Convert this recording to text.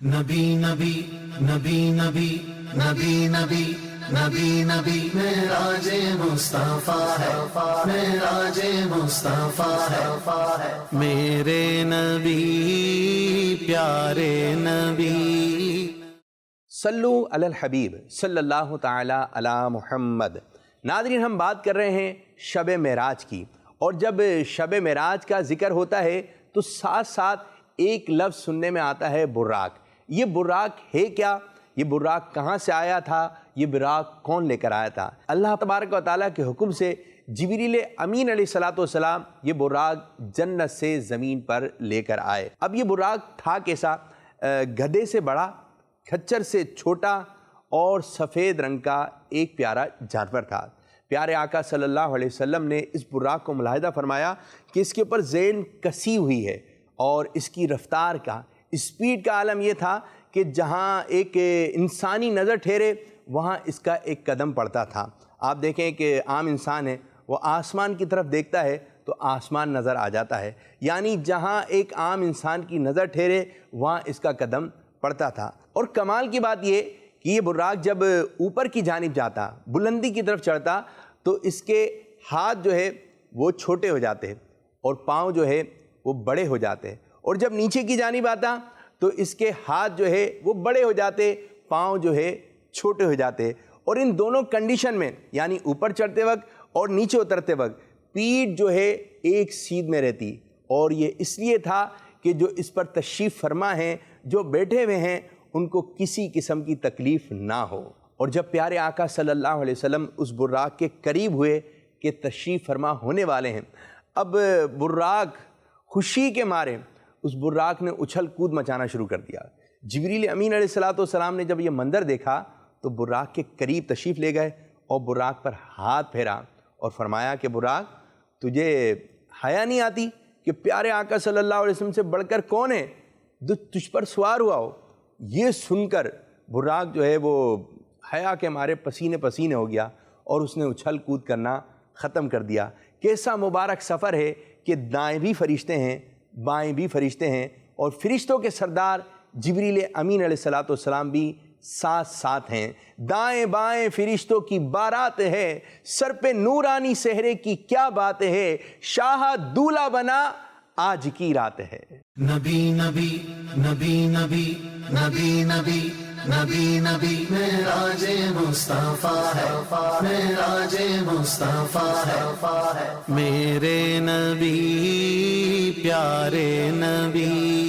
نبی نبی نبی نبی نبی نبی نبی نبی معراج مصطفیٰ ہے، معراج مصطفیٰ ہے، میرے نبی پیارے نبی۔ صلو علی الحبیب صلی اللہ تعالی علی محمد۔ ناظرین، ہم بات کر رہے ہیں شب معراج کی، اور جب شب معراج کا ذکر ہوتا ہے تو ساتھ ساتھ ایک لفظ سننے میں آتا ہے براق۔ یہ براق ہے کیا؟ یہ براق کہاں سے آیا تھا؟ یہ براق کون لے کر آیا تھا؟ اللہ تبارک و تعالیٰ کے حکم سے جبریل امین علیہ السلام یہ براق جنت سے زمین پر لے کر آئے۔ اب یہ براق تھا کیسا؟ گدھے سے بڑا، کھچر سے چھوٹا اور سفید رنگ کا ایک پیارا جانور تھا۔ پیارے آقا صلی اللہ علیہ وسلم نے اس براق کو ملاحظہ فرمایا کہ اس کے اوپر زین کسی ہوئی ہے، اور اس کی رفتار کا، اسپیڈ کا عالم یہ تھا کہ جہاں ایک انسانی نظر ٹھہرے وہاں اس کا ایک قدم پڑتا تھا۔ آپ دیکھیں کہ عام انسان ہے، وہ آسمان کی طرف دیکھتا ہے تو آسمان نظر آ جاتا ہے، یعنی جہاں ایک عام انسان کی نظر ٹھہرے وہاں اس کا قدم پڑتا تھا۔ اور کمال کی بات یہ کہ یہ براق جب اوپر کی جانب جاتا، بلندی کی طرف چڑھتا، تو اس کے ہاتھ جو ہے وہ چھوٹے ہو جاتے اور پاؤں جو ہے وہ بڑے ہو جاتے، اور جب نیچے کی جانب آتا تو اس کے ہاتھ جو ہے وہ بڑے ہو جاتے، پاؤں جو ہے چھوٹے ہو جاتے۔ اور ان دونوں کنڈیشن میں، یعنی اوپر چڑھتے وقت اور نیچے اترتے وقت، پیٹھ جو ہے ایک سیدھ میں رہتی، اور یہ اس لیے تھا کہ جو اس پر تشریف فرما ہیں، جو بیٹھے ہوئے ہیں، ان کو کسی قسم کی تکلیف نہ ہو۔ اور جب پیارے آقا صلی اللہ علیہ وسلم اس براق کے قریب ہوئے کہ تشریف فرما ہونے والے ہیں، اب براق خوشی کے مارے اس براق نے اچھل کود مچانا شروع کر دیا۔ جبریل امین علیہ السلام نے جب یہ منظر دیکھا تو براق کے قریب تشریف لے گئے اور براق پر ہاتھ پھیرا اور فرمایا کہ براق، تجھے حیا نہیں آتی کہ پیارے آقا صلی اللہ علیہ وسلم سے بڑھ کر کون ہے جو تجھ پر سوار ہوا ہو؟ یہ سن کر براق جو ہے وہ حیا کے مارے پسینے پسینے ہو گیا، اور اس نے اچھل کود کرنا ختم کر دیا۔ کیسا مبارک سفر ہے کہ دائیں بھی فرشتے ہیں، بائیں بھی فرشتے ہیں، اور فرشتوں کے سردار جبریل امین علیہ السلام بھی ساتھ ساتھ ہیں۔ دائیں بائیں فرشتوں کی بارات ہے، سر پہ نورانی سہرے کی کیا بات ہے، شاہ دولہ بنا آج کی رات ہے۔ نبی نبی نبی نبی نبی نبی نبی نبی معراج مصطفیٰ ہے، معراج مصطفیٰ ہے، میرے نبی پیارے نبی۔